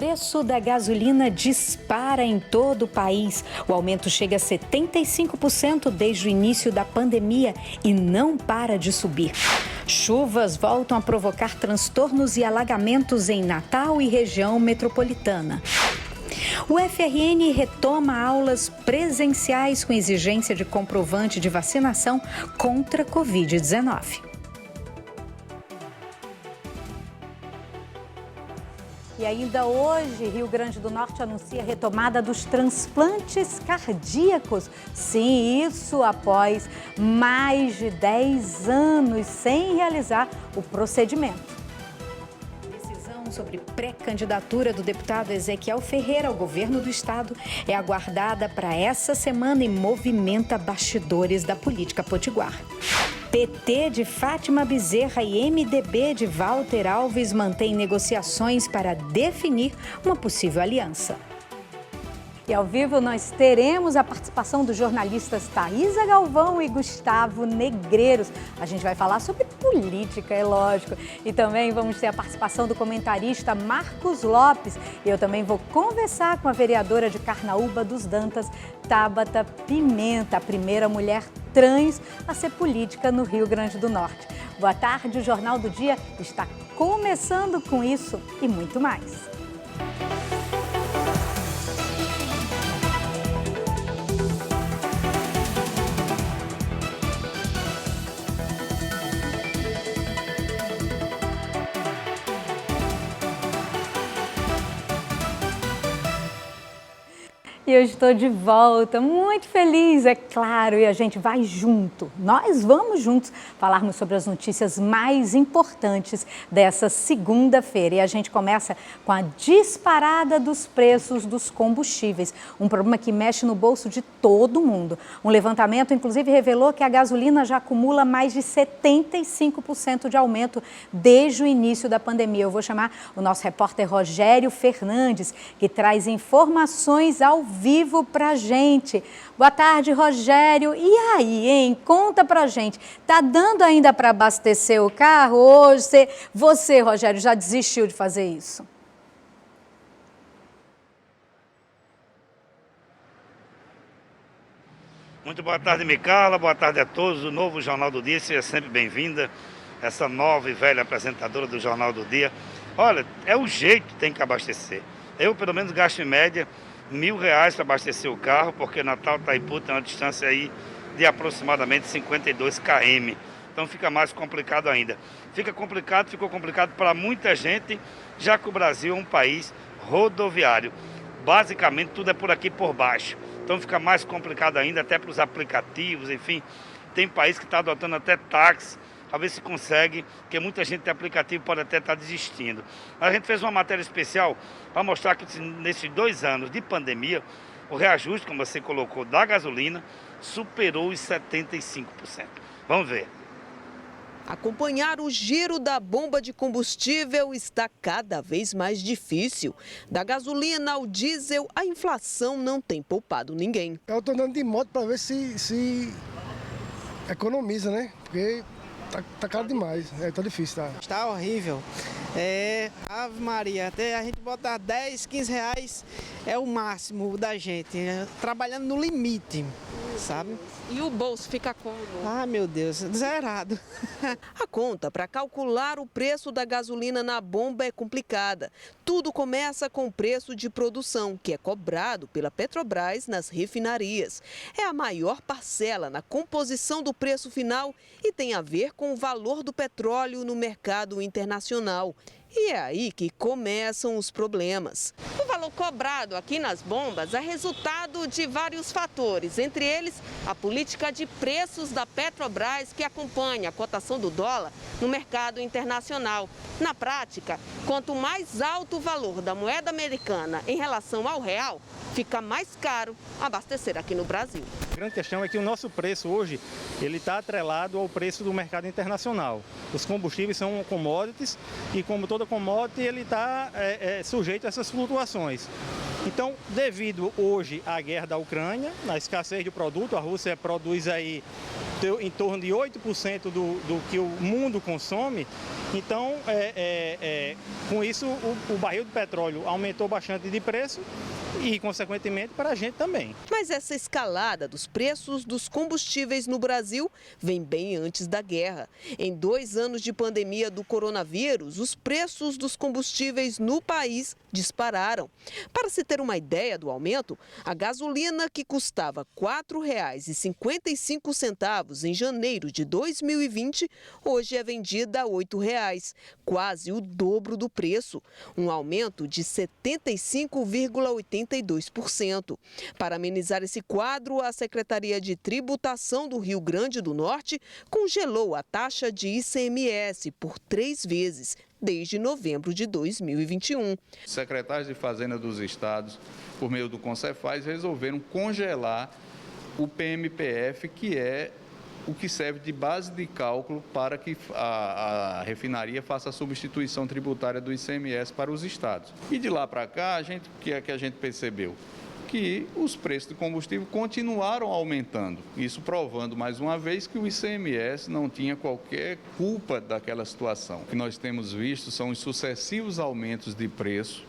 preço da gasolina dispara em todo o país. O aumento chega a 75% desde o início da pandemia e não para de subir. Chuvas voltam a provocar transtornos e alagamentos em Natal e região metropolitana. O FRN retoma aulas presenciais com exigência de comprovante de vacinação contra a Covid-19. E ainda hoje, Rio Grande do Norte anuncia a retomada dos transplantes cardíacos. Sim, isso após mais de 10 anos sem realizar o procedimento. Decisão sobre pré-candidatura do deputado Ezequiel Ferreira ao governo do estado é aguardada para essa semana e movimenta bastidores da política potiguar. PT de Fátima Bezerra e MDB de Walter Alves mantêm negociações para definir uma possível aliança. E ao vivo nós teremos a participação dos jornalistas Thaisa Galvão e Gustavo Negreiros. A gente vai falar sobre política, é lógico. E também vamos ter a participação do comentarista Marcos Lopes. E eu também vou conversar com a vereadora de Carnaúba dos Dantas, Tabata Pimenta, a primeira mulher trans a ser política no Rio Grande do Norte. Boa tarde, o Jornal do Dia está começando com isso e muito mais. E eu estou de volta, muito feliz, é claro, e a gente vai junto, nós vamos juntos falarmos sobre as notícias mais importantes dessa segunda-feira. E a gente começa com a disparada dos preços dos combustíveis, um problema que mexe no bolso de todo mundo. Um levantamento, inclusive, revelou que a gasolina já acumula mais de 75% de aumento desde o início da pandemia. Eu vou chamar o nosso repórter Rogério Fernandes, que traz informações ao vivo pra gente. Boa tarde, Rogério. E aí, hein? Conta pra gente. Tá dando ainda para abastecer o carro hoje? Você, Rogério, já desistiu de fazer isso? Muito boa tarde, Micala. Boa tarde a todos. O novo Jornal do Dia, seja sempre bem-vinda. Essa nova e velha apresentadora do Jornal do Dia. Olha, é o jeito que tem que abastecer. Eu, pelo menos, gasto em média R$1.000 para abastecer o carro, porque Natal Itaipu tem uma distância aí de aproximadamente 52 km. Então fica mais complicado ainda. Ficou complicado para muita gente, já que o Brasil é um país rodoviário. Basicamente tudo é por aqui por baixo. Então fica mais complicado ainda, até para os aplicativos, enfim. Tem país que está adotando até táxi, a ver se consegue, porque muita gente tem aplicativo pode até estar desistindo. A gente fez uma matéria especial para mostrar que nesses 2 anos de pandemia, o reajuste, como você colocou, da gasolina, superou os 75%. Vamos ver. Acompanhar o giro da bomba de combustível está cada vez mais difícil. Da gasolina ao diesel, a inflação não tem poupado ninguém. Eu estou andando de moto para ver se economiza, né? Porque tá caro demais, tá difícil, tá? Está horrível. Ave Maria, até a gente botar 10, 15 reais é o máximo da gente, trabalhando no limite, sabe? E o bolso fica como? Ah, meu Deus, zerado. A conta para calcular o preço da gasolina na bomba é complicada. Tudo começa com o preço de produção, que é cobrado pela Petrobras nas refinarias. É a maior parcela na composição do preço final e tem a ver com o valor do petróleo no mercado internacional. E é aí que começam os problemas. O valor cobrado aqui nas bombas é resultado de vários fatores, entre eles a política de preços da Petrobras, que acompanha a cotação do dólar no mercado internacional. Na prática, quanto mais alto o valor da moeda americana em relação ao real, fica mais caro abastecer aqui no Brasil. A grande questão é que o nosso preço hoje ele está atrelado ao preço do mercado internacional. Os combustíveis são commodities e, como toda commodity, ele está sujeito a essas flutuações. Então, devido hoje à guerra da Ucrânia, na escassez de produto, a Rússia produz aí em torno de 8% do que o mundo consome, Então, com isso, o barril de petróleo aumentou bastante de preço e, consequentemente, para a gente também. Mas essa escalada dos preços dos combustíveis no Brasil vem bem antes da guerra. Em 2 anos de pandemia do coronavírus, os preços dos combustíveis no país dispararam. Para se ter uma ideia do aumento, a gasolina, que custava R$ 4,55 em janeiro de 2020, hoje é vendida a R$ 8,00, quase o dobro do preço, um aumento de 75,82%. Para amenizar esse quadro, a Secretaria de Tributação do Rio Grande do Norte congelou a taxa de ICMS por 3 vezes, desde novembro de 2021. Secretários de Fazenda dos estados, por meio do Concefaz, resolveram congelar o PMPF, que é o que serve de base de cálculo para que a refinaria faça a substituição tributária do ICMS para os estados. E de lá para cá, o que é que a gente percebeu? Que os preços de combustível continuaram aumentando, isso provando mais uma vez que o ICMS não tinha qualquer culpa daquela situação. O que nós temos visto são os sucessivos aumentos de preço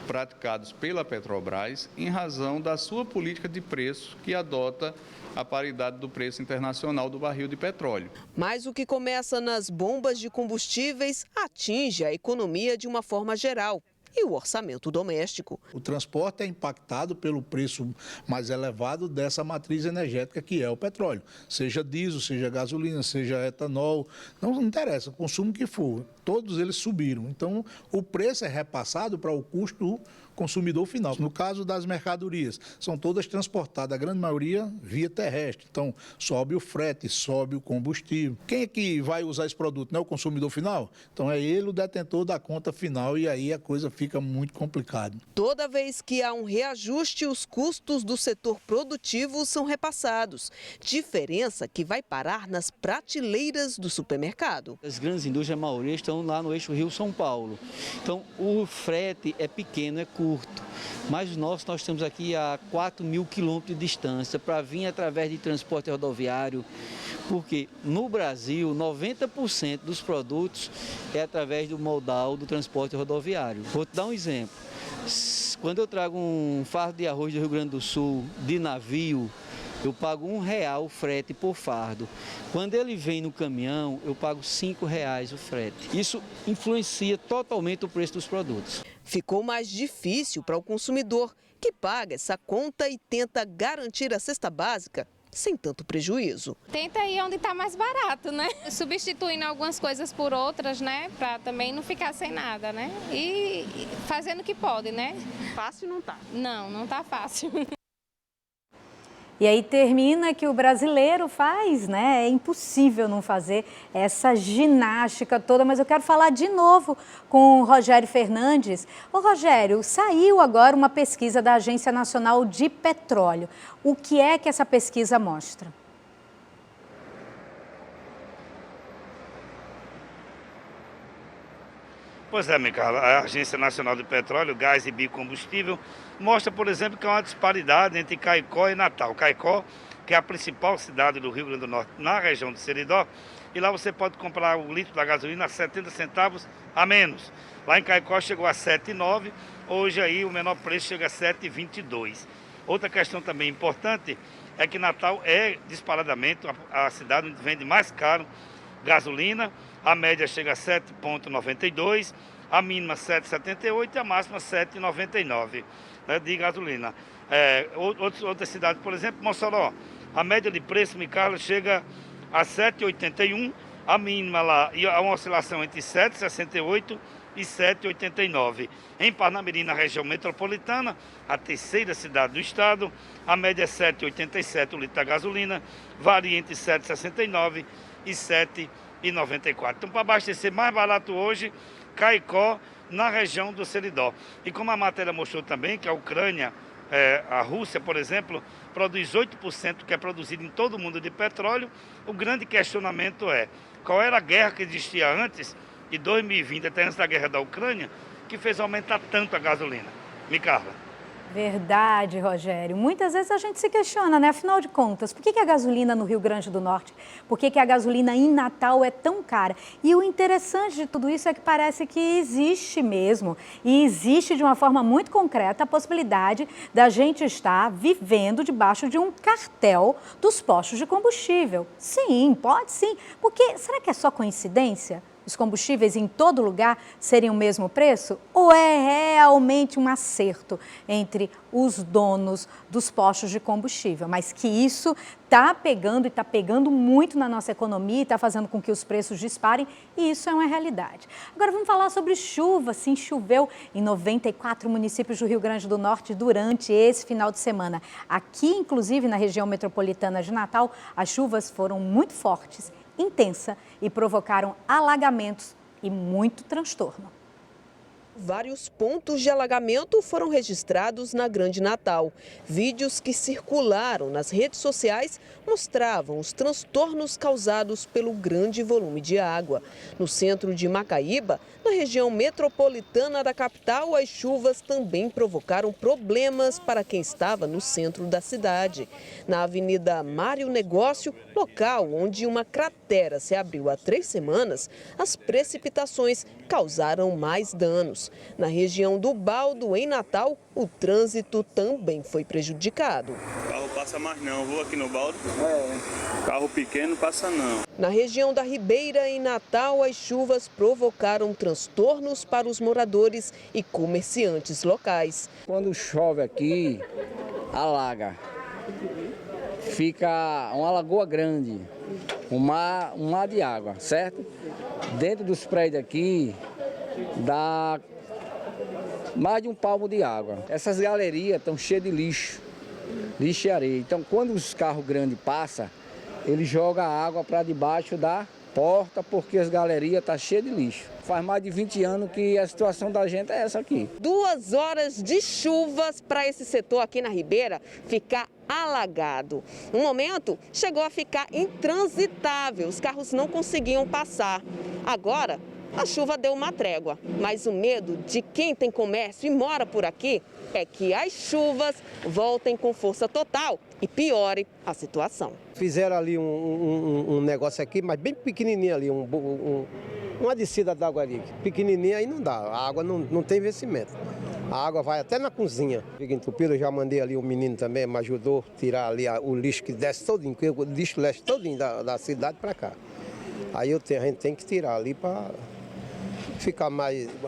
praticados pela Petrobras em razão da sua política de preço, que adota a paridade do preço internacional do barril de petróleo. Mas o que começa nas bombas de combustíveis atinge a economia de uma forma geral e o orçamento doméstico. O transporte é impactado pelo preço mais elevado dessa matriz energética que é o petróleo. Seja diesel, seja gasolina, seja etanol, não interessa, o consumo que for, todos eles subiram. Então, o preço é repassado para o custo do consumidor final. No caso das mercadorias, são todas transportadas, a grande maioria via terrestre. Então, sobe o frete, sobe o combustível. Quem é que vai usar esse produto? Não é o consumidor final? Então, é ele o detentor da conta final e aí a coisa fica muito complicada. Toda vez que há um reajuste, os custos do setor produtivo são repassados. Diferença que vai parar nas prateleiras do supermercado. As grandes indústrias, a maioria, estão lá no eixo Rio-São Paulo. Então, o frete é pequeno, é curto. Mas nós temos aqui a 4.000 quilômetros de distância para vir através de transporte rodoviário, porque no Brasil 90% dos produtos é através do modal do transporte rodoviário. Vou te dar um exemplo. Quando eu trago um fardo de arroz do Rio Grande do Sul de navio, eu pago R$1 o frete por fardo. Quando ele vem no caminhão, eu pago R$5 o frete. Isso influencia totalmente o preço dos produtos. Ficou mais difícil para o consumidor, que paga essa conta e tenta garantir a cesta básica sem tanto prejuízo. Tenta ir onde está mais barato, né? Substituindo algumas coisas por outras, né? Para também não ficar sem nada, né? E fazendo o que pode, né? Fácil não tá. Não, não tá fácil. E aí termina que o brasileiro faz, né? É impossível não fazer essa ginástica toda, mas eu quero falar de novo com o Rogério Fernandes. Ô Rogério, saiu agora uma pesquisa da Agência Nacional de Petróleo. O que é que essa pesquisa mostra? Pois é, Micaela, a Agência Nacional de Petróleo, Gás e Biocombustível mostra, por exemplo, que há uma disparidade entre Caicó e Natal. Caicó, que é a principal cidade do Rio Grande do Norte, na região de Seridó, e lá você pode comprar o litro da gasolina a 70 centavos a menos. Lá em Caicó chegou a 7,9, hoje aí o menor preço chega a 7,22. Outra questão também importante é que Natal é disparadamente a cidade onde vende mais caro gasolina. A média chega a 7,92, a mínima 7,78 e a máxima 7,99, né, de gasolina. Outras cidades, por exemplo, Mossoró, a média de preço, Micaela, chega a 7,81, a mínima lá, e há uma oscilação entre 7,68 e 7,89. Em Parnamirim, na região metropolitana, a terceira cidade do estado, a média é 7,87 o litro da gasolina, varia entre 7,69 e 7,94. Então, para abastecer mais barato hoje, Caicó, na região do Seridó. E como a matéria mostrou também que a Ucrânia, a Rússia, por exemplo, produz 8% que é produzido em todo o mundo de petróleo, o grande questionamento é qual era a guerra que existia antes de 2020, até antes da guerra da Ucrânia, que fez aumentar tanto a gasolina. Micaela. Verdade, Rogério. Muitas vezes a gente se questiona, né? Afinal de contas, por que a gasolina no Rio Grande do Norte, por que a gasolina em Natal é tão cara? E o interessante de tudo isso é que parece que existe mesmo, e existe de uma forma muito concreta a possibilidade da gente estar vivendo debaixo de um cartel dos postos de combustível. Sim, pode sim. Porque será que é só coincidência? Os combustíveis em todo lugar serem o mesmo preço? Ou é realmente um acerto entre os donos dos postos de combustível? Mas que isso está pegando e está pegando muito na nossa economia e está fazendo com que os preços disparem, e isso é uma realidade. Agora vamos falar sobre chuva. Sim, choveu em 94 municípios do Rio Grande do Norte durante esse final de semana. Aqui, inclusive, na região metropolitana de Natal, as chuvas foram muito fortes, intensa, e provocaram alagamentos e muito transtorno. Vários pontos de alagamento foram registrados na Grande Natal. Vídeos que circularam nas redes sociais mostravam os transtornos causados pelo grande volume de água. No centro de Macaíba, na região metropolitana da capital, as chuvas também provocaram problemas para quem estava no centro da cidade. Na Avenida Mário Negócio, local onde uma cratera se abriu há 3 semanas, as precipitações causaram mais danos. Na região do Baldo, em Natal, o trânsito também foi prejudicado. O carro passa mais não, vou aqui no Baldo. Carro pequeno passa não. Na região da Ribeira, em Natal, as chuvas provocaram transtornos para os moradores e comerciantes locais. Quando chove aqui, alaga. Fica uma lagoa grande, um mar de água, certo? Dentro dos prédios aqui, dá mais de um palmo de água. Essas galerias estão cheias de lixo e areia. Então, quando os carros grandes passam, eles jogam a água para debaixo da porta, porque as galerias estão cheias de lixo. Faz mais de 20 anos que a situação da gente é essa aqui. 2 horas de chuvas para esse setor aqui na Ribeira ficar alagado. No momento, chegou a ficar intransitável, os carros não conseguiam passar. Agora, a chuva deu uma trégua, mas o medo de quem tem comércio e mora por aqui é que as chuvas voltem com força total e piorem a situação. Fizeram ali um negócio aqui, mas bem pequenininho ali, uma descida d'água ali, pequenininha, aí não dá, a água não tem vencimento. A água vai até na cozinha. Fica entupido, eu já mandei ali o menino também, me ajudou a tirar ali o lixo que desce todinho, que o lixo desce todinho da cidade para cá. Aí a gente tem que tirar ali para ficar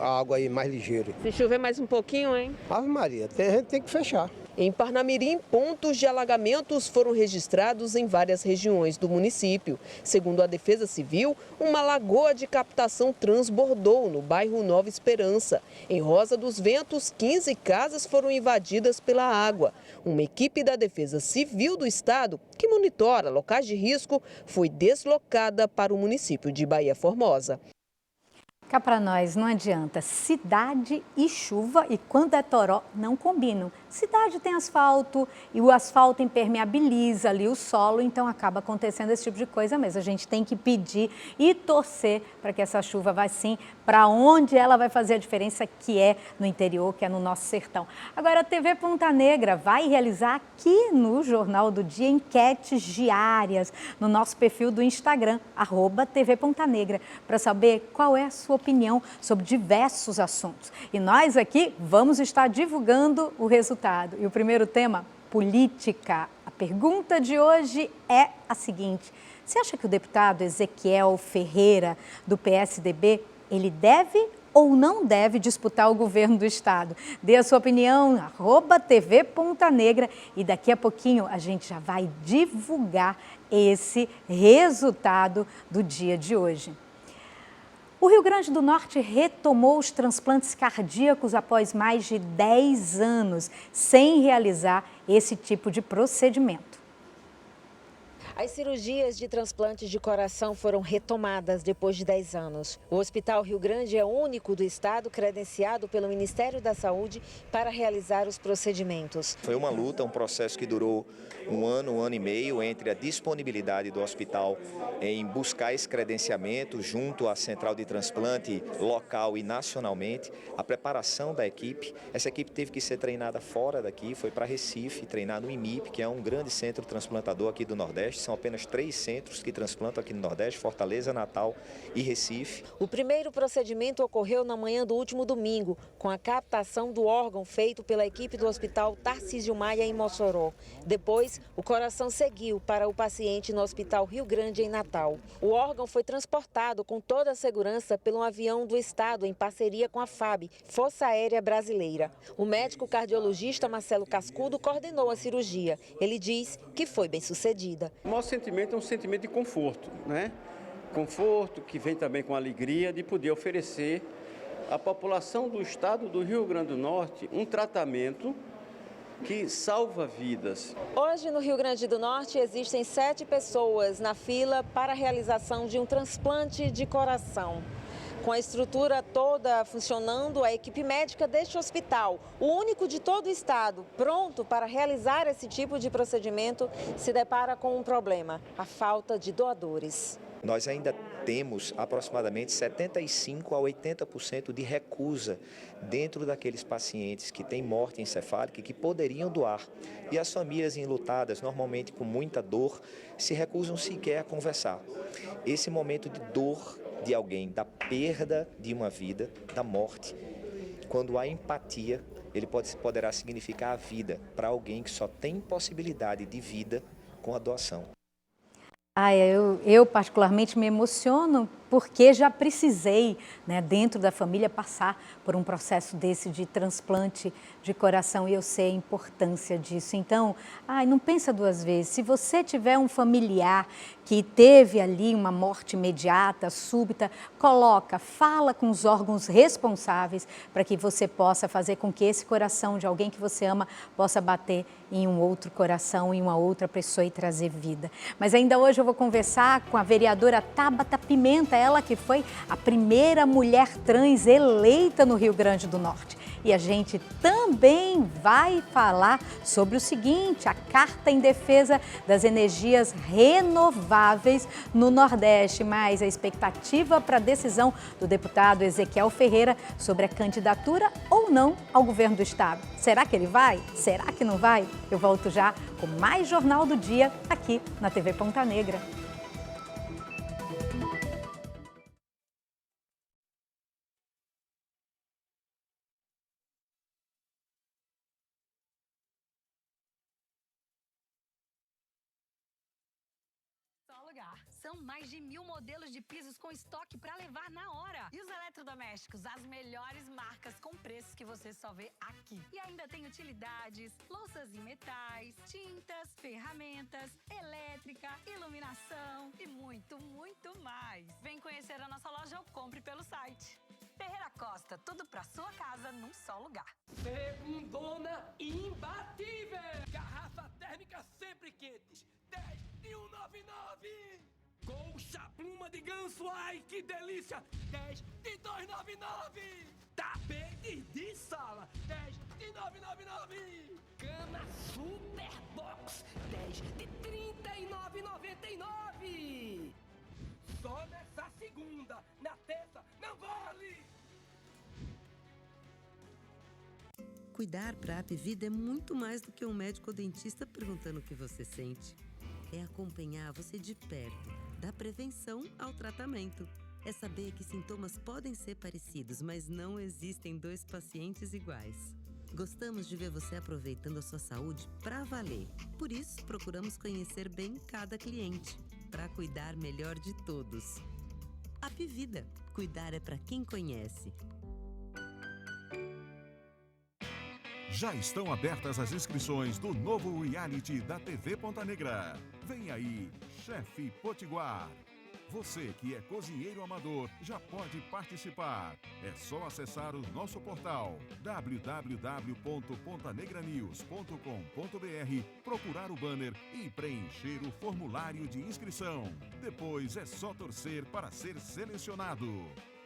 a água aí mais ligeira. Se chover mais um pouquinho, hein? Ave Maria, a gente tem que fechar. Em Parnamirim, pontos de alagamentos foram registrados em várias regiões do município. Segundo a Defesa Civil, uma lagoa de captação transbordou no bairro Nova Esperança. Em Rosa dos Ventos, 15 casas foram invadidas pela água. Uma equipe da Defesa Civil do Estado, que monitora locais de risco, foi deslocada para o município de Baía Formosa. Cá para nós não adianta, cidade e chuva, e quando é toró não combinam. Cidade tem asfalto e o asfalto impermeabiliza ali o solo, então acaba acontecendo esse tipo de coisa mesmo. A gente tem que pedir e torcer para que essa chuva vá sim para onde ela vai fazer a diferença, que é no interior, que é no nosso sertão. Agora a TV Ponta Negra vai realizar aqui no Jornal do Dia enquetes diárias no nosso perfil do Instagram, @TV Ponta Negra, para saber qual é a sua opinião sobre diversos assuntos. E nós aqui vamos estar divulgando o resultado. E o primeiro tema, política. A pergunta de hoje é a seguinte: você acha que o deputado Ezequiel Ferreira, do PSDB, ele deve ou não deve disputar o governo do estado? Dê a sua opinião, @TV Ponta Negra, e daqui a pouquinho a gente já vai divulgar esse resultado do dia de hoje. O Rio Grande do Norte retomou os transplantes cardíacos após mais de 10 anos sem realizar esse tipo de procedimento. As cirurgias de transplantes de coração foram retomadas depois de 10 anos. O Hospital Rio Grande é o único do estado credenciado pelo Ministério da Saúde para realizar os procedimentos. Foi uma luta, um processo que durou um ano e meio entre a disponibilidade do hospital em buscar esse credenciamento junto à central de transplante local e nacionalmente, a preparação da equipe. Essa equipe teve que ser treinada fora daqui, foi para Recife, treinar no IMIP, que é um grande centro transplantador aqui do Nordeste. São apenas 3 centros que transplantam aqui no Nordeste, Fortaleza, Natal e Recife. O primeiro procedimento ocorreu na manhã do último domingo, com a captação do órgão feito pela equipe do Hospital Tarcísio Maia em Mossoró. Depois, o coração seguiu para o paciente no Hospital Rio Grande em Natal. O órgão foi transportado com toda a segurança pelo avião do estado em parceria com a FAB, Força Aérea Brasileira. O médico cardiologista Marcelo Cascudo coordenou a cirurgia. Ele diz que foi bem sucedida. O nosso sentimento é um sentimento de conforto, né? Conforto que vem também com a alegria de poder oferecer à população do estado do Rio Grande do Norte um tratamento que salva vidas. Hoje, no Rio Grande do Norte, existem 7 pessoas na fila para a realização de um transplante de coração. Com a estrutura toda funcionando, a equipe médica deste hospital, o único de todo o estado, pronto para realizar esse tipo de procedimento, se depara com um problema: a falta de doadores. Nós ainda temos aproximadamente 75% a 80% de recusa dentro daqueles pacientes que têm morte encefálica e que poderiam doar. E as famílias enlutadas, normalmente com muita dor, se recusam sequer a conversar. Esse momento de dor de alguém, da perda de uma vida, da morte, quando há empatia, ele poderá significar a vida para alguém que só tem possibilidade de vida com a doação. Eu particularmente me emociono porque já precisei, né, dentro da família, passar por um processo desse de transplante de coração e eu sei a importância disso. Então, não pensa 2 vezes. Se você tiver um familiar que teve ali uma morte imediata, súbita, fala com os órgãos responsáveis para que você possa fazer com que esse coração de alguém que você ama possa bater em um outro coração, em uma outra pessoa e trazer vida. Mas ainda hoje eu vou conversar com a vereadora Tabata Pimenta, ela que foi a primeira mulher trans eleita no Rio Grande do Norte. E a gente também vai falar sobre o seguinte: a Carta em Defesa das Energias Renováveis no Nordeste, mas a expectativa para a decisão do deputado Ezequiel Ferreira sobre a candidatura ou não ao governo do estado. Será que ele vai? Será que não vai? Eu volto já com mais Jornal do Dia aqui na TV Ponta Negra. São mais de 1000 modelos de pisos com estoque para levar na hora. E os eletrodomésticos, as melhores marcas com preços que você só vê aqui. E ainda tem utilidades, louças em metais, tintas, ferramentas, elétrica, iluminação e muito, muito mais. Vem conhecer a nossa loja ou compre pelo site. Ferreira Costa, tudo pra sua casa num só lugar. Segundona imbatível! Garrafa térmica sempre quente, 10,199! Colcha pluma de ganso, ai que delícia, 10,299! Tapete de sala, 10,999! Cama Super Box, 10,39,99! Só nessa segunda, na terça não vale! Cuidar para a Apvida é muito mais do que um médico ou dentista perguntando o que você sente. É acompanhar você de perto, da prevenção ao tratamento. É saber que sintomas podem ser parecidos, mas não existem 2 pacientes iguais. Gostamos de ver você aproveitando a sua saúde para valer. Por isso, procuramos conhecer bem cada cliente, para cuidar melhor de todos. Apvida. Cuidar é para quem conhece. Já estão abertas as inscrições do novo reality da TV Ponta Negra. Vem aí, Chefe Potiguar. Você que é cozinheiro amador já pode participar. É só acessar o nosso portal www.pontanegranews.com.br, procurar o banner e preencher o formulário de inscrição. Depois é só torcer para ser selecionado.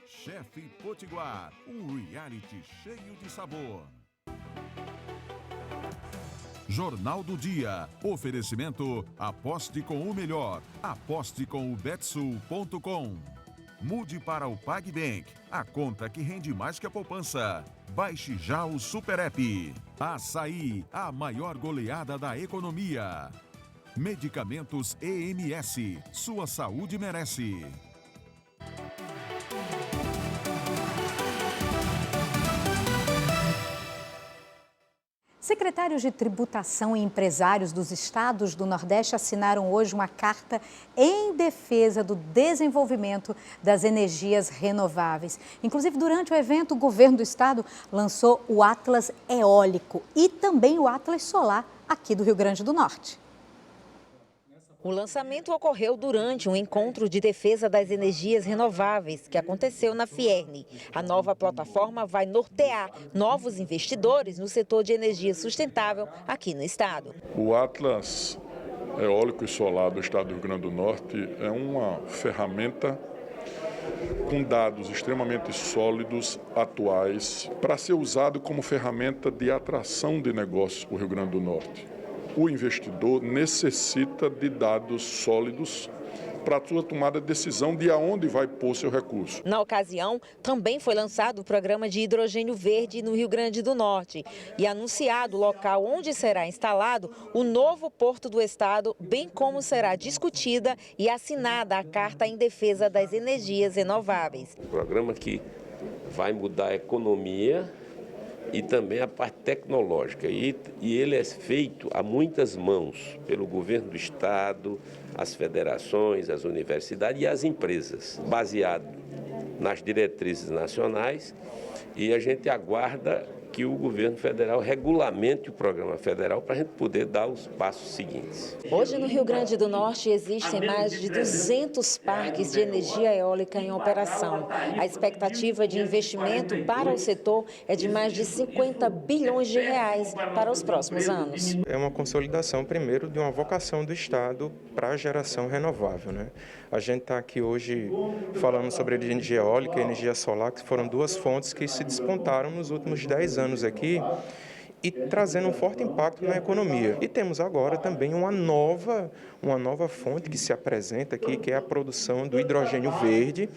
Chefe Potiguar, um reality cheio de sabor. Jornal do Dia. Oferecimento: aposte com o melhor. Aposte com o betsul.com. Mude para o PagBank, a conta que rende mais que a poupança. Baixe já o Super App. Açaí, a maior goleada da economia. Medicamentos EMS. Sua saúde merece. Secretários de Tributação e empresários dos estados do Nordeste assinaram hoje uma carta em defesa do desenvolvimento das energias renováveis. Inclusive, durante o evento, o governo do estado lançou o Atlas Eólico e também o Atlas Solar aqui do Rio Grande do Norte. O lançamento ocorreu durante um encontro de defesa das energias renováveis que aconteceu na Fierne. A nova plataforma vai nortear novos investidores no setor de energia sustentável aqui no estado. O Atlas Eólico e Solar do estado do Rio Grande do Norte é uma ferramenta com dados extremamente sólidos, atuais, para ser usado como ferramenta de atração de negócios para o Rio Grande do Norte. O investidor necessita de dados sólidos para a sua tomada de decisão de aonde vai pôr seu recurso. Na ocasião, também foi lançado o programa de hidrogênio verde no Rio Grande do Norte e anunciado o local onde será instalado o novo porto do estado, bem como será discutida e assinada a Carta em Defesa das Energias Renováveis. Um programa que vai mudar a economia e também a parte tecnológica. E ele é feito a muitas mãos pelo governo do estado, as federações, as universidades e as empresas, baseado nas diretrizes nacionais, e a gente aguarda que o governo federal regulamente o programa federal para a gente poder dar os passos seguintes. Hoje no Rio Grande do Norte existem mais de 200 parques de energia eólica em operação. A expectativa de investimento para o setor é de mais de 50 bilhões de reais para os próximos anos. É uma consolidação, primeiro, de uma vocação do Estado para a geração renovável, né? A gente está aqui hoje falando sobre energia eólica e energia solar, que foram duas fontes que se despontaram nos últimos 10 anos aqui e trazendo um forte impacto na economia. E temos agora também uma nova fonte que se apresenta aqui, que é a produção do hidrogênio verde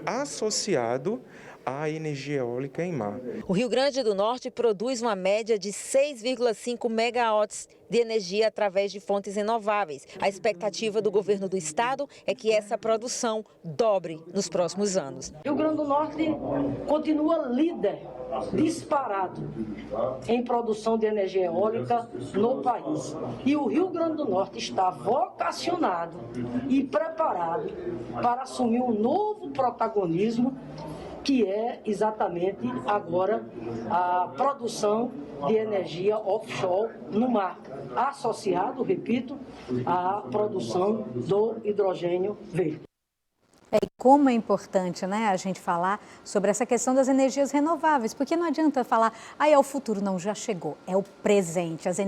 associado à energia eólica em mar. O Rio Grande do Norte produz uma média de 6,5 megawatts de energia através de fontes renováveis. A expectativa do governo do estado é que essa produção dobre nos próximos anos. O Rio Grande do Norte continua líder, disparado, em produção de energia eólica no país. E o Rio Grande do Norte está vocacionado e preparado para assumir um novo protagonismo, que é exatamente agora a produção de energia offshore no mar, associado, repito, à produção do hidrogênio verde. E como é importante, né, a gente falar sobre essa questão das energias renováveis, porque não adianta falar, é o futuro, não, já chegou, é o presente. As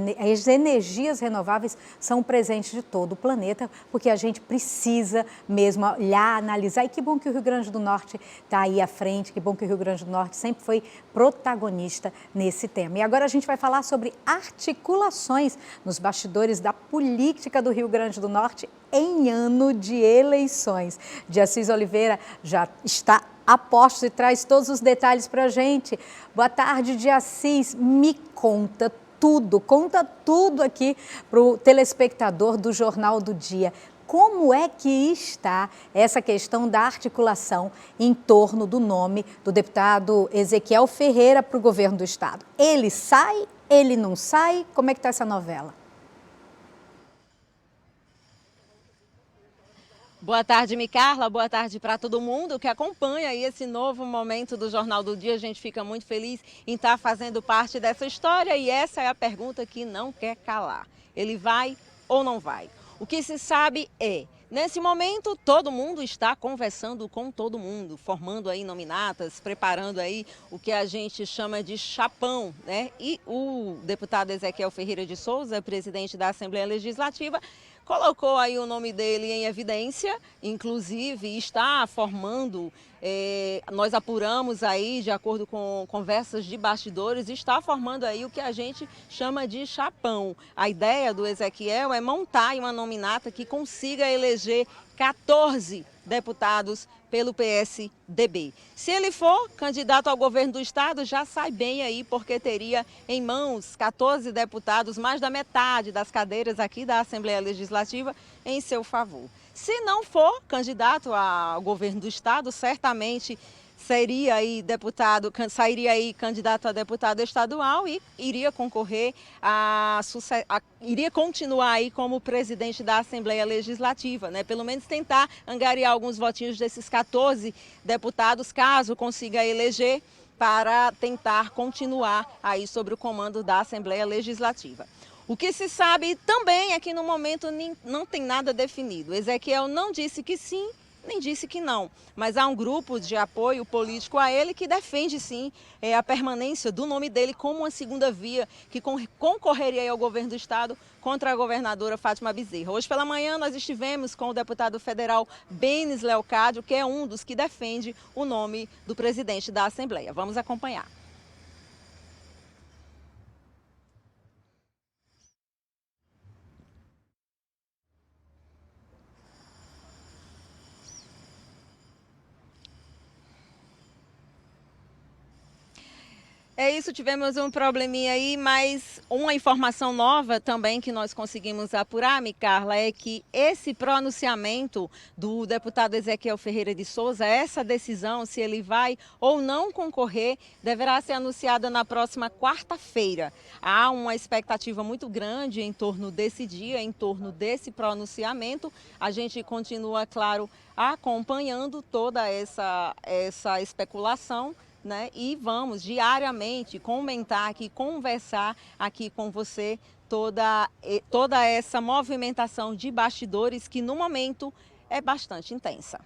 energias renováveis são o presente de todo o planeta, porque a gente precisa mesmo olhar, analisar, e que bom que o Rio Grande do Norte está aí à frente, que bom que o Rio Grande do Norte sempre foi protagonista nesse tema. E agora a gente vai falar sobre articulações nos bastidores da política do Rio Grande do Norte em ano de eleições. De Assis Oliveira já está a postos e traz todos os detalhes para a gente. Boa tarde, de Assis. Me conta tudo aqui para o telespectador do Jornal do Dia. Como é que está essa questão da articulação em torno do nome do deputado Ezequiel Ferreira para o governo do estado? Ele sai? Ele não sai? Como é que está essa novela? Boa tarde, Micarla. Boa tarde para todo mundo que acompanha aí esse novo momento do Jornal do Dia. A gente fica muito feliz em estar fazendo parte dessa história e essa é a pergunta que não quer calar. Ele vai ou não vai? O que se sabe é, Nesse momento, todo mundo está conversando com todo mundo, formando aí nominatas, preparando aí o que a gente chama de chapão, né? E o deputado Ezequiel Ferreira de Souza, presidente da Assembleia Legislativa, colocou aí o nome dele em evidência, inclusive está formando, nós apuramos aí, de acordo com conversas de bastidores, está formando aí o que a gente chama de chapão. A ideia do Ezequiel é montar uma nominata que consiga eleger 14 deputados pelo PSDB. Se ele for candidato ao governo do estado, já sai bem aí, porque teria em mãos 14 deputados, mais da metade das cadeiras aqui da Assembleia Legislativa em seu favor. Se não for candidato ao governo do estado, certamente sairia aí candidato a deputado estadual e iria concorrer iria continuar aí como presidente da Assembleia Legislativa, né? Pelo menos tentar angariar alguns votinhos desses 14 deputados, caso consiga eleger, para tentar continuar aí sobre o comando da Assembleia Legislativa. O que se sabe também é que no momento não tem nada definido. Ezequiel não disse que sim, nem disse que não, mas há um grupo de apoio político a ele que defende sim a permanência do nome dele como uma segunda via que concorreria ao governo do estado contra a governadora Fátima Bezerra. Hoje pela manhã nós estivemos com o deputado federal Benes Leocádio, que é um dos que defende o nome do presidente da Assembleia. Vamos acompanhar. É isso, tivemos um probleminha aí, mas uma informação nova também que nós conseguimos apurar, Micarla, é que esse pronunciamento do deputado Ezequiel Ferreira de Souza, essa decisão, se ele vai ou não concorrer, deverá ser anunciada na próxima quarta-feira. Há uma expectativa muito grande em torno desse dia, em torno desse pronunciamento. A gente continua, claro, acompanhando toda essa especulação, né? E vamos diariamente comentar aqui, conversar aqui com você toda essa movimentação de bastidores que no momento é bastante intensa.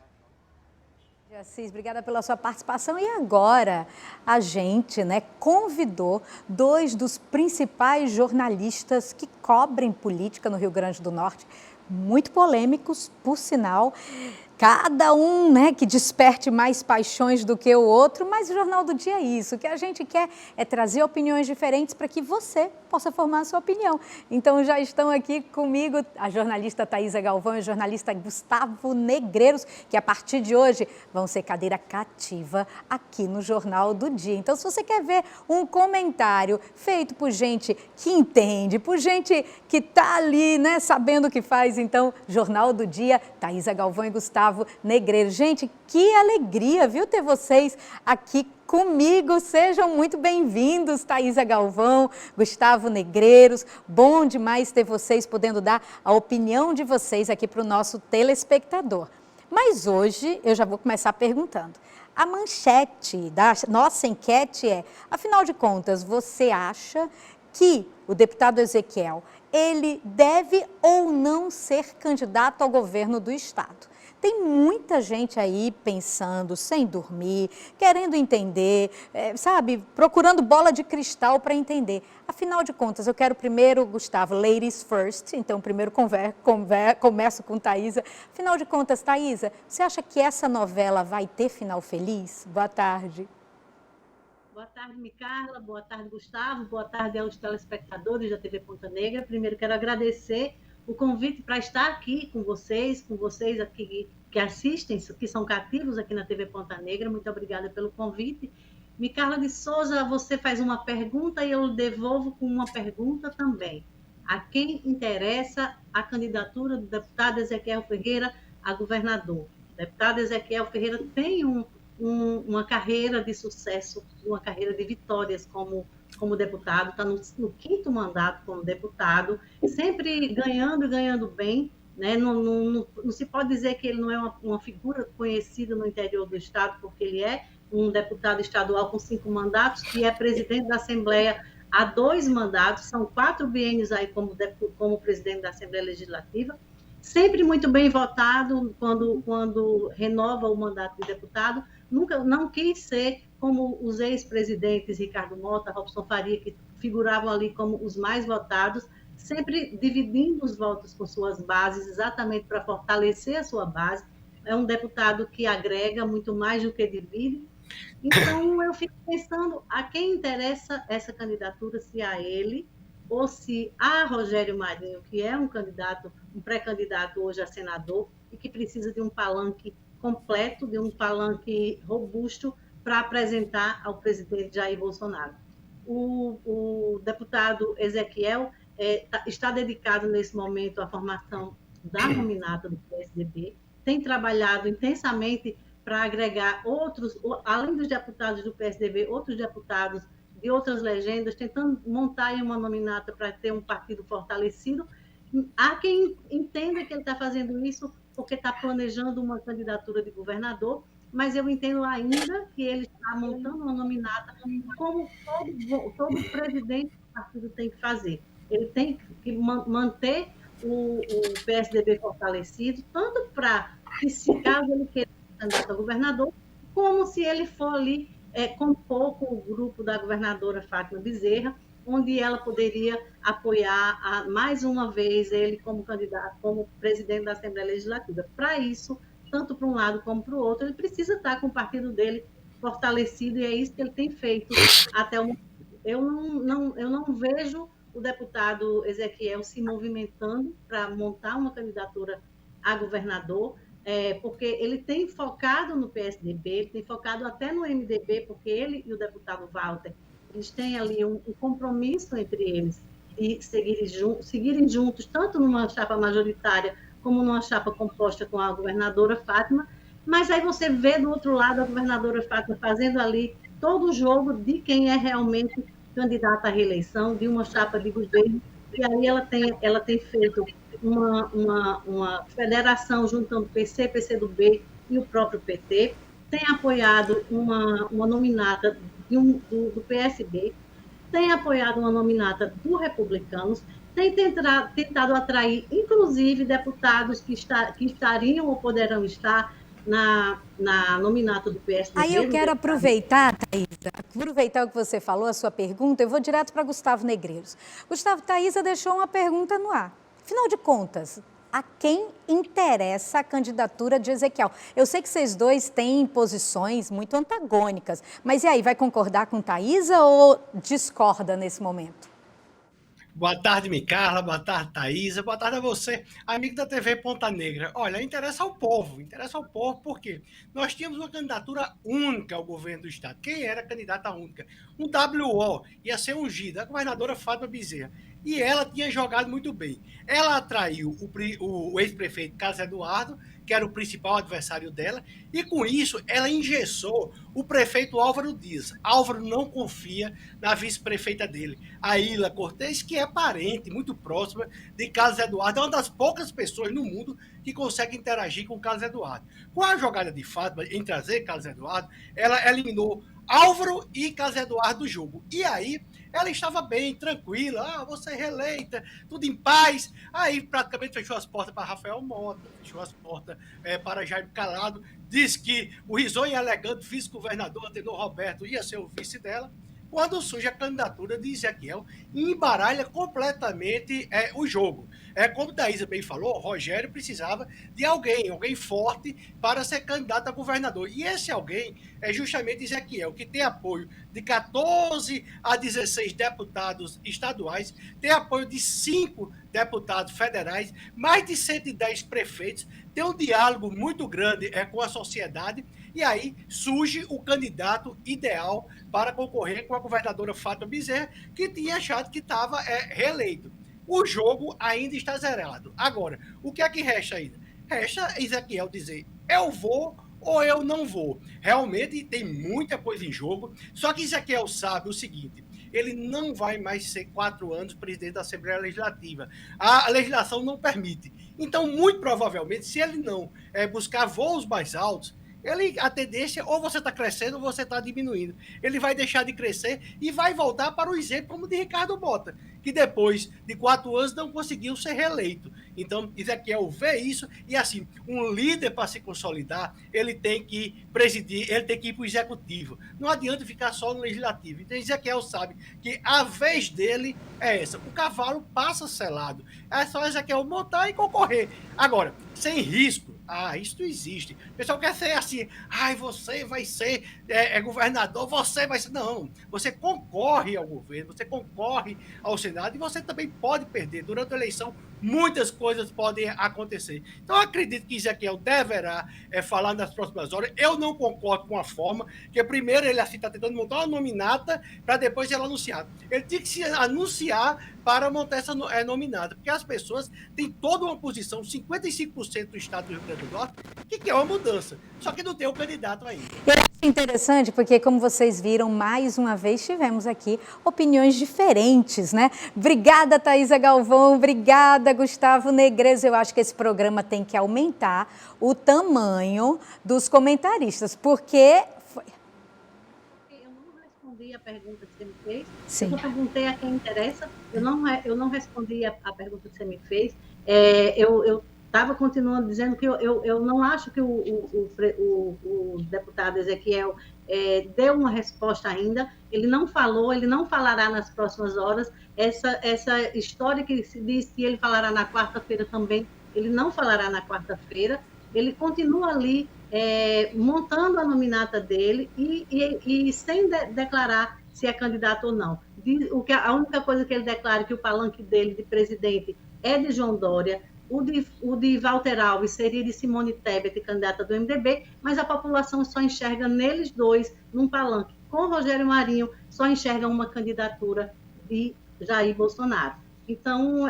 Assis, obrigada pela sua participação. E agora a gente, né, convidou dois dos principais jornalistas que cobrem política no Rio Grande do Norte, muito polêmicos, por sinal. Cada um, né, que desperte mais paixões do que o outro, mas o Jornal do Dia é isso. O que a gente quer é trazer opiniões diferentes para que você possa formar a sua opinião. Então já estão aqui comigo a jornalista Thaisa Galvão e o jornalista Gustavo Negreiros, que a partir de hoje vão ser cadeira cativa aqui no Jornal do Dia. Então se você quer ver um comentário feito por gente que entende, por gente que está ali, né, sabendo o que faz, então Jornal do Dia, Thaisa Galvão e Gustavo Negreiros. Gente, que alegria, viu, ter vocês aqui comigo. Sejam muito bem-vindos, Thaisa Galvão, Gustavo Negreiros. Bom demais ter vocês podendo dar a opinião de vocês aqui para o nosso telespectador. Mas hoje eu já vou começar perguntando. A manchete da nossa enquete é, afinal de contas, você acha que o deputado Ezequiel, ele deve ou não ser candidato ao governo do estado? Tem muita gente aí pensando, sem dormir, querendo entender, sabe, procurando bola de cristal para entender. Afinal de contas, eu quero primeiro, Gustavo, ladies first, então primeiro começo com Thaisa. Afinal de contas, Thaisa, você acha que essa novela vai ter final feliz? Boa tarde. Boa tarde, Micarla. Boa tarde, Gustavo. Boa tarde aos telespectadores da TV Ponta Negra. Primeiro, quero agradecer o convite para estar aqui com vocês aqui que assistem, que são cativos aqui na TV Ponta Negra. Muito obrigada pelo convite. Micarla de Souza, você faz uma pergunta e eu devolvo com uma pergunta também. A quem interessa a candidatura do deputado Ezequiel Ferreira a governador? O deputado Ezequiel Ferreira tem uma carreira de sucesso, uma carreira de vitórias como deputado, está no 5º mandato como deputado, sempre ganhando e ganhando bem, né? Não se pode dizer que ele não é uma figura conhecida no interior do estado, porque ele é um deputado estadual com 5 mandatos, que é presidente da Assembleia há 2 mandatos, são 4 biênios aí como presidente da Assembleia Legislativa, sempre muito bem votado quando renova o mandato de deputado, nunca não quis ser como os ex-presidentes Ricardo Mota, Robson Faria, que figuravam ali como os mais votados, sempre dividindo os votos com suas bases, exatamente para fortalecer a sua base. É um deputado que agrega muito mais do que divide. Então, eu fico pensando a quem interessa essa candidatura, se a ele ou se a Rogério Marinho, que é um candidato, um pré-candidato hoje a senador e que precisa de um palanque completo, de um palanque robusto para apresentar ao presidente Jair Bolsonaro. O deputado Ezequiel está dedicado nesse momento à formação da nominata do PSDB, tem trabalhado intensamente para agregar outros, além dos deputados do PSDB, outros deputados de outras legendas, tentando montar uma nominata para ter um partido fortalecido. Há quem entenda que ele está fazendo isso porque está planejando uma candidatura de governador, mas eu entendo ainda que ele está montando uma nominata como todo presidente do partido tem que fazer. Ele tem que manter o PSDB fortalecido, tanto para que, se caso ele queira ser candidato a governador, como se ele for ali compor com o grupo da governadora Fátima Bezerra, onde ela poderia apoiar mais uma vez ele como candidato, como presidente da Assembleia Legislativa. Para isso, tanto para um lado como para o outro, ele precisa estar com o partido dele fortalecido, e é isso que ele tem feito até o momento. Eu não vejo o deputado Ezequiel se movimentando para montar uma candidatura a governador, porque ele tem focado no PSDB, ele tem focado até no MDB, porque ele e o deputado Walter, eles têm ali um compromisso entre eles e seguirem juntos, tanto numa chapa majoritária como numa chapa composta com a governadora Fátima. Mas aí você vê do outro lado a governadora Fátima fazendo ali todo o jogo de quem é realmente candidata à reeleição, de uma chapa de governo, e aí ela tem feito uma federação juntando PC, PCdoB e o próprio PT, tem apoiado uma nominata do PSB, tem apoiado uma nominata do Republicanos, tem tentado atrair, inclusive, deputados que estariam ou poderão estar na nominata do PSDB. Aí eu quero aproveitar, Thaísa, aproveitar o que você falou, a sua pergunta, eu vou direto para Gustavo Negreiros. Gustavo, Thaísa deixou uma pergunta no ar. Afinal de contas, a quem interessa a candidatura de Ezequiel? Eu sei que vocês dois têm posições muito antagônicas, mas e aí, vai concordar com Thaísa ou discorda nesse momento? Boa tarde, Micarla. Boa tarde, Thaísa. Boa tarde a você, amigo da TV Ponta Negra. Olha, interessa ao povo porque nós tínhamos uma candidatura única ao governo do Estado. Quem era a candidata única? Um WO, ia ser ungida, a governadora Fátima Bezerra. E ela tinha jogado muito bem. Ela atraiu o ex-prefeito Carlos Eduardo, que era o principal adversário dela, e com isso ela engessou o prefeito Álvaro Dias. Álvaro não confia na vice-prefeita dele, a Ila Cortez, que é parente, muito próxima de Carlos Eduardo, é uma das poucas pessoas no mundo que consegue interagir com Carlos Eduardo. Com a jogada de Fátima em trazer Carlos Eduardo, ela eliminou Álvaro e Carlos Eduardo do jogo. E aí ela estava bem, tranquila, você é reeleita, tudo em paz. Aí praticamente fechou as portas para Rafael Mota, fechou as portas para Jaime Calado, disse que o risonho elegante vice-governador Atenor Roberto ia ser o vice dela. Quando surge a candidatura de Ezequiel, embaralha completamente o jogo. Como a Thaísa bem falou, Rogério precisava de alguém forte para ser candidato a governador. E esse alguém é justamente Ezequiel, que tem apoio de 14 a 16 deputados estaduais, tem apoio de 5 deputados federais, mais de 110 prefeitos, tem um diálogo muito grande com a sociedade, e aí surge o candidato ideal para concorrer com a governadora Fátima Bezerra, que tinha achado que estava reeleito. O jogo ainda está zerado. Agora, o que é que resta ainda? Resta Ezequiel dizer, eu vou ou eu não vou. Realmente tem muita coisa em jogo, só que Ezequiel sabe o seguinte, ele não vai mais ser 4 anos presidente da Assembleia Legislativa. A legislação não permite. Então, muito provavelmente, se ele não buscar voos mais altos, a tendência, ou você está crescendo ou você está diminuindo. Ele vai deixar de crescer e vai voltar para o exemplo como de Ricardo Mota, que depois de 4 anos não conseguiu ser reeleito. Então, Ezequiel vê isso e, assim, um líder para se consolidar, ele tem que presidir, ele tem que ir para o executivo. Não adianta ficar só no legislativo. Então, Ezequiel sabe que a vez dele é essa. O cavalo passa selado. É só Ezequiel montar e concorrer. Agora, sem risco. Isso não existe. O pessoal quer ser assim, você vai ser governador, você vai ser... Não, você concorre ao governo, você concorre ao Senado e você também pode perder. Durante a eleição, muitas coisas podem acontecer. Então, eu acredito que Ezequiel deverá falar nas próximas horas. Eu não concordo com a forma, que primeiro ele assim está tentando montar uma nominata para depois ele anunciar. Ele tinha que se anunciar para montar essa nominata, porque as pessoas têm toda uma posição, 55% do estado do Rio Grande do Norte, que quer uma mudança, só que não tem um candidato ainda. Eu acho interessante porque, como vocês viram, mais uma vez tivemos aqui opiniões diferentes, né? Obrigada, Thaisa Galvão, obrigada, Gustavo Negreiros. Eu acho que esse programa tem que aumentar o tamanho dos comentaristas, porque... A pergunta que você me fez. Sim. Eu perguntei a quem interessa. Eu não respondi a pergunta que você me fez. Eu estava continuando dizendo que eu não acho que o deputado Ezequiel deu uma resposta ainda. Ele não falou, ele não falará nas próximas horas. Essa história que se diz que ele falará na quarta-feira também, ele não falará na quarta-feira. Ele continua ali montando a nominata dele e sem declarar se é candidato ou não. A única coisa que ele declara é que o palanque dele de presidente é de João Dória, o de Walter Alves seria de Simone Tebet, candidata do MDB, mas a população só enxerga neles dois num palanque. Com Rogério Marinho, só enxerga uma candidatura de Jair Bolsonaro. Então,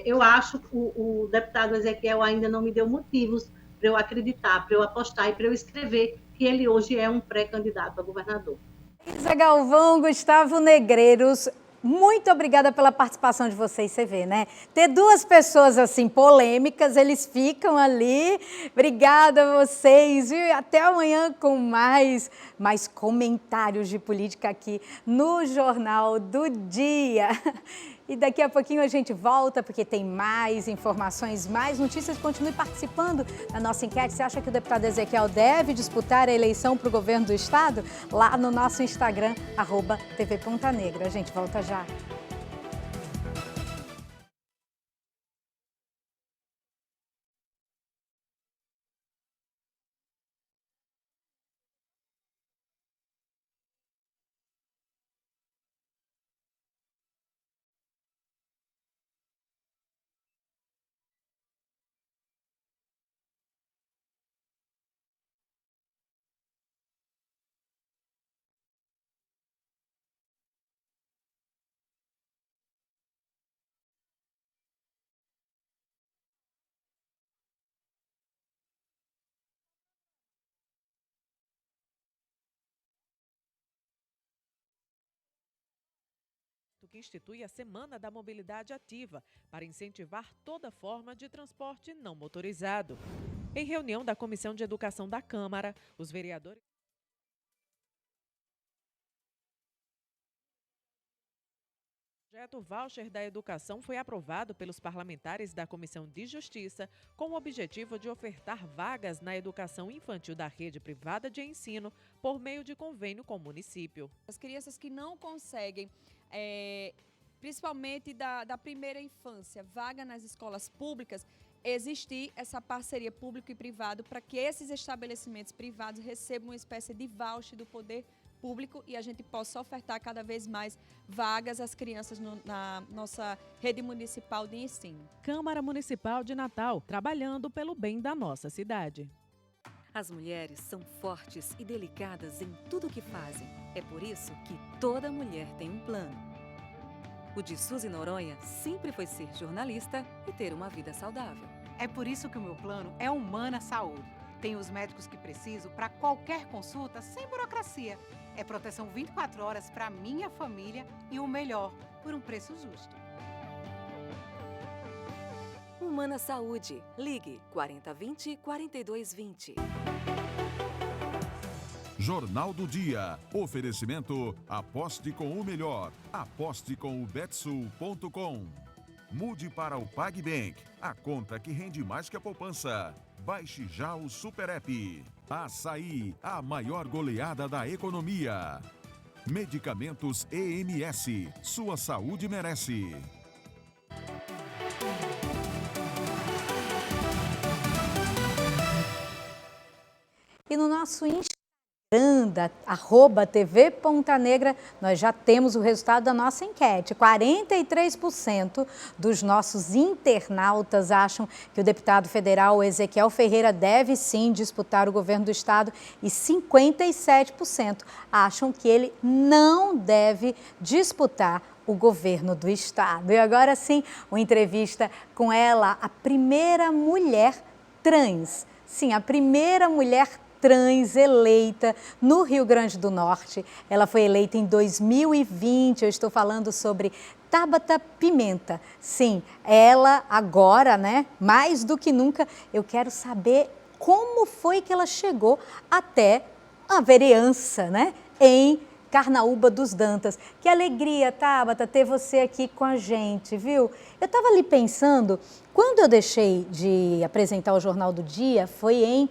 eu acho que o deputado Ezequiel ainda não me deu motivos para eu acreditar, para eu apostar e para eu escrever que ele hoje é um pré-candidato a governador. Thaisa Galvão, Gustavo Negreiros, muito obrigada pela participação de vocês, você vê, né? Ter duas pessoas assim polêmicas, eles ficam ali. Obrigada a vocês e até amanhã com mais comentários de política aqui no Jornal do Dia. E daqui a pouquinho a gente volta, porque tem mais informações, mais notícias. Continue participando da nossa enquete. Você acha que o deputado Ezequiel deve disputar a eleição para o governo do estado? Lá no nosso Instagram, @TV.negra. A gente volta já. Que institui a Semana da Mobilidade Ativa para incentivar toda forma de transporte não motorizado. Em reunião da Comissão de Educação da Câmara, os vereadores... O projeto Voucher da Educação foi aprovado pelos parlamentares da Comissão de Justiça com o objetivo de ofertar vagas na educação infantil da rede privada de ensino por meio de convênio com o município. As crianças que não conseguem, principalmente da primeira infância, vaga nas escolas públicas, existir essa parceria público e privado para que esses estabelecimentos privados recebam uma espécie de voucher do poder público e a gente possa ofertar cada vez mais vagas às crianças na nossa rede municipal de ensino. Câmara Municipal de Natal, trabalhando pelo bem da nossa cidade. As mulheres são fortes e delicadas em tudo o que fazem. É por isso que toda mulher tem um plano. O de Suzy Noronha sempre foi ser jornalista e ter uma vida saudável. É por isso que o meu plano é Humana Saúde. Tenho os médicos que preciso para qualquer consulta sem burocracia. É proteção 24 horas para minha família e o melhor, por um preço justo. Humana Saúde. Ligue 4020-4220. Jornal do Dia. Oferecimento: aposte com o melhor. Aposte com o betsul.com. Mude para o PagBank, a conta que rende mais que a poupança. Baixe já o Super App. Açaí, a maior goleada da economia. Medicamentos EMS. Sua saúde merece. E no nosso Instagram, @TV Ponta Negra, nós já temos o resultado da nossa enquete. 43% dos nossos internautas acham que o deputado federal Ezequiel Ferreira deve sim disputar o governo do estado e 57% acham que ele não deve disputar o governo do estado. E agora sim, uma entrevista com ela, a primeira mulher trans. Sim, a primeira mulher trans eleita no Rio Grande do Norte. Ela foi eleita em 2020. Eu estou falando sobre Tabata Pimenta. Sim, ela agora, né, mais do que nunca, eu quero saber como foi que ela chegou até a vereança, né, em Carnaúba dos Dantas. Que alegria, Tabata, ter você aqui com a gente, viu? Eu estava ali pensando, quando eu deixei de apresentar o Jornal do Dia, foi em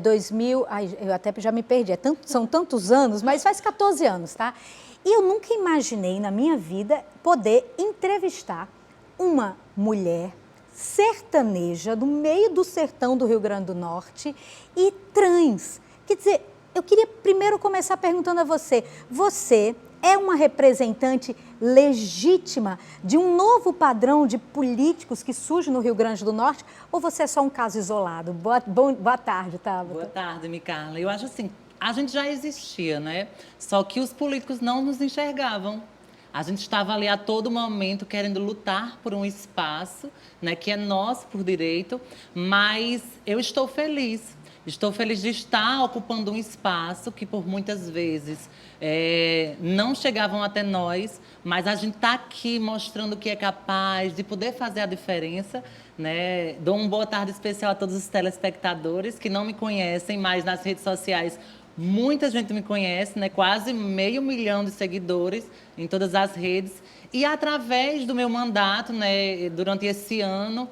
2000, eu até já me perdi, são tantos anos, mas faz 14 anos, tá? E eu nunca imaginei na minha vida poder entrevistar uma mulher sertaneja do meio do sertão do Rio Grande do Norte e trans. Quer dizer, eu queria primeiro começar perguntando a você, você é uma representante legítima de um novo padrão de políticos que surge no Rio Grande do Norte ou você é só um caso isolado? Boa tarde, Tabata. Boa tarde, Micarla. Eu acho assim, a gente já existia, né? Só que os políticos não nos enxergavam. A gente estava ali a todo momento querendo lutar por um espaço, né, que é nosso por direito, mas eu estou feliz. Estou feliz de estar ocupando um espaço que por muitas vezes não chegavam até nós, mas a gente está aqui mostrando que é capaz de poder fazer a diferença, né? Dou uma boa tarde especial a todos os telespectadores que não me conhecem, mas nas redes sociais muita gente me conhece, né? Quase 500 mil de seguidores em todas as redes. E através do meu mandato, né, durante esse ano,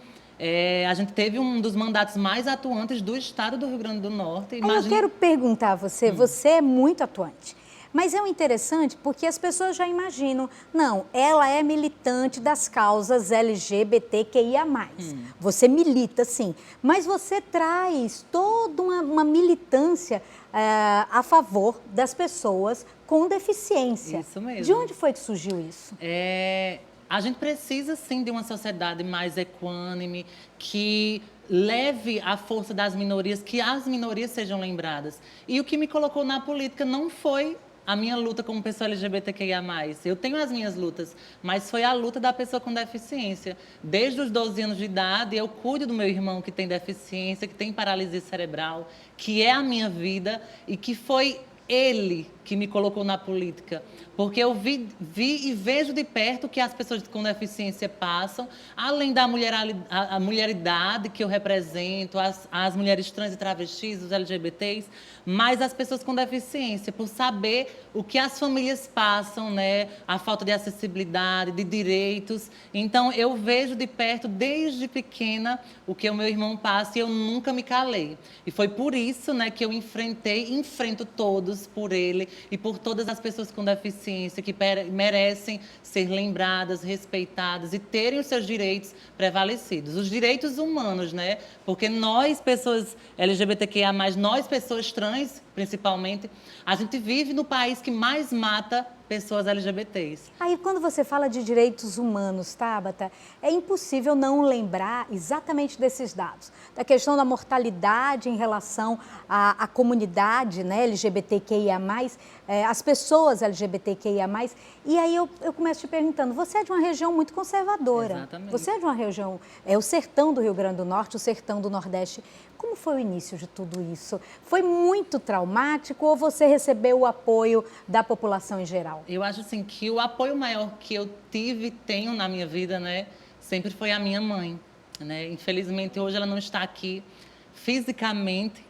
a gente teve um dos mandatos mais atuantes do estado do Rio Grande do Norte. Eu quero perguntar a você, você é muito atuante, mas é interessante porque as pessoas já imaginam, não, ela é militante das causas LGBTQIA+. Você milita, sim, mas você traz toda uma militância a favor das pessoas com deficiência. Isso mesmo. De onde foi que surgiu isso? A gente precisa, sim, de uma sociedade mais equânime, que leve a força das minorias, que as minorias sejam lembradas. E o que me colocou na política não foi a minha luta como pessoa LGBTQIA+. Eu tenho as minhas lutas, mas foi a luta da pessoa com deficiência. Desde os 12 anos de idade, eu cuido do meu irmão que tem deficiência, que tem paralisia cerebral, que é a minha vida e que foi ele que me colocou na política, porque eu vi e vejo de perto o que as pessoas com deficiência passam, além da a mulheridade que eu represento, as mulheres trans e travestis, os LGBTs, mas as pessoas com deficiência, por saber o que as famílias passam, né? A falta de acessibilidade, de direitos. Então, eu vejo de perto, desde pequena, o que o meu irmão passa e eu nunca me calei. E foi por isso, né, que eu enfrento todos por ele e por todas as pessoas com deficiência que merecem ser lembradas, respeitadas e terem os seus direitos prevalecidos. Os direitos humanos, né? Porque nós, pessoas LGBTQIA+, nós, pessoas trans, principalmente, a gente vive no país que mais mata pessoas LGBTs. Aí, quando você fala de direitos humanos, Tabata, é impossível não lembrar exatamente desses dados. Da questão da mortalidade em relação à comunidade, né, LGBTQIA+, as pessoas LGBTQIA+. E aí eu começo te perguntando, você é de uma região muito conservadora. Exatamente. Você é de uma região, o sertão do Rio Grande do Norte, o sertão do Nordeste. Como foi o início de tudo isso? Foi muito traumático ou você recebeu o apoio da população em geral? Eu acho assim que o apoio maior que eu tive e tenho na minha vida, né, sempre foi a minha mãe, né? Infelizmente hoje ela não está aqui fisicamente,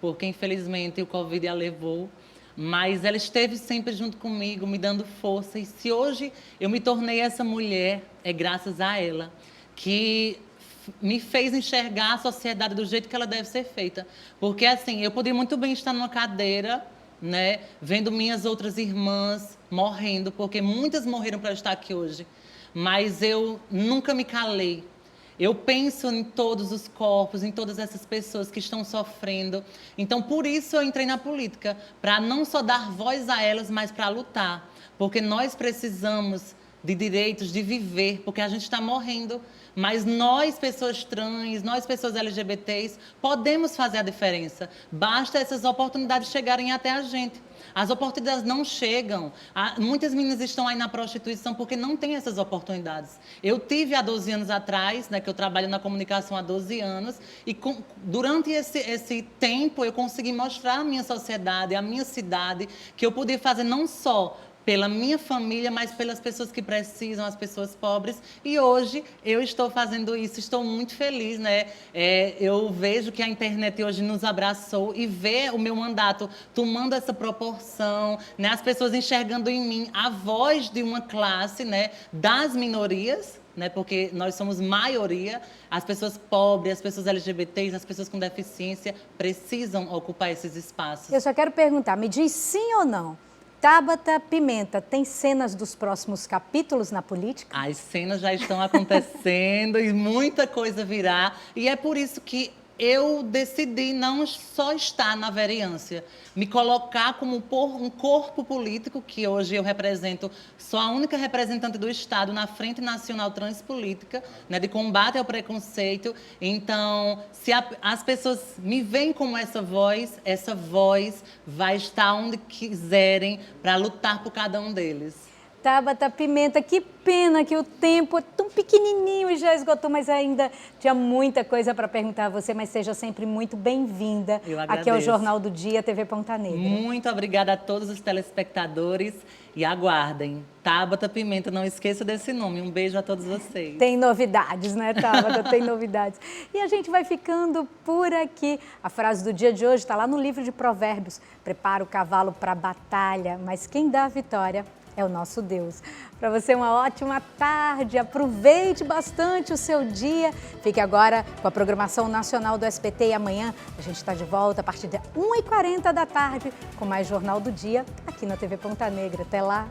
porque infelizmente o Covid a levou. Mas ela esteve sempre junto comigo, me dando força. E se hoje eu me tornei essa mulher, é graças a ela, que me fez enxergar a sociedade do jeito que ela deve ser feita. Porque, assim, eu poderia muito bem estar numa cadeira, né, vendo minhas outras irmãs morrendo, porque muitas morreram para eu estar aqui hoje. Mas eu nunca me calei. Eu penso em todos os corpos, em todas essas pessoas que estão sofrendo. Então, por isso eu entrei na política, para não só dar voz a elas, mas para lutar. Porque nós precisamos de direitos, de viver, porque a gente está morrendo. Mas nós, pessoas trans, nós, pessoas LGBTs, podemos fazer a diferença. Basta essas oportunidades chegarem até a gente. As oportunidades não chegam. Muitas meninas estão aí na prostituição porque não têm essas oportunidades. Eu tive há 12 anos atrás, né, que eu trabalho na comunicação há 12 anos, e durante esse tempo eu consegui mostrar à minha sociedade, à minha cidade, que eu podia fazer não só pela minha família, mas pelas pessoas que precisam, as pessoas pobres. E hoje eu estou fazendo isso, estou muito feliz, né? Eu vejo que a internet hoje nos abraçou e ver o meu mandato tomando essa proporção, né? As pessoas enxergando em mim a voz de uma classe, né, das minorias, né, porque nós somos maioria, as pessoas pobres, as pessoas LGBTs, as pessoas com deficiência precisam ocupar esses espaços. Eu só quero perguntar, me diz sim ou não? Tabata Pimenta, tem cenas dos próximos capítulos na política? As cenas já estão acontecendo e muita coisa virá. E é por isso que eu decidi não só estar na vereança, me colocar como um corpo político, que hoje eu represento, sou a única representante do Estado na Frente Nacional Transpolítica, né, de combate ao preconceito. Então, se as pessoas me veem como essa voz vai estar onde quiserem para lutar por cada um deles. Tabata Pimenta, que pena que o tempo é tão pequenininho e já esgotou, mas ainda tinha muita coisa para perguntar a você, mas seja sempre muito bem-vinda aqui ao Jornal do Dia, TV Ponta Negra. Muito obrigada a todos os telespectadores e aguardem. Tabata Pimenta, não esqueça desse nome. Um beijo a todos vocês. Tem novidades, né, Tabata? Tem novidades. E a gente vai ficando por aqui. A frase do dia de hoje está lá no livro de Provérbios. Prepara o cavalo para a batalha, mas quem dá a vitória é o nosso Deus. Para você, uma ótima tarde. Aproveite bastante o seu dia. Fique agora com a programação nacional do SBT e amanhã a gente está de volta a partir das 1h40 da tarde com mais Jornal do Dia aqui na TV Ponta Negra. Até lá.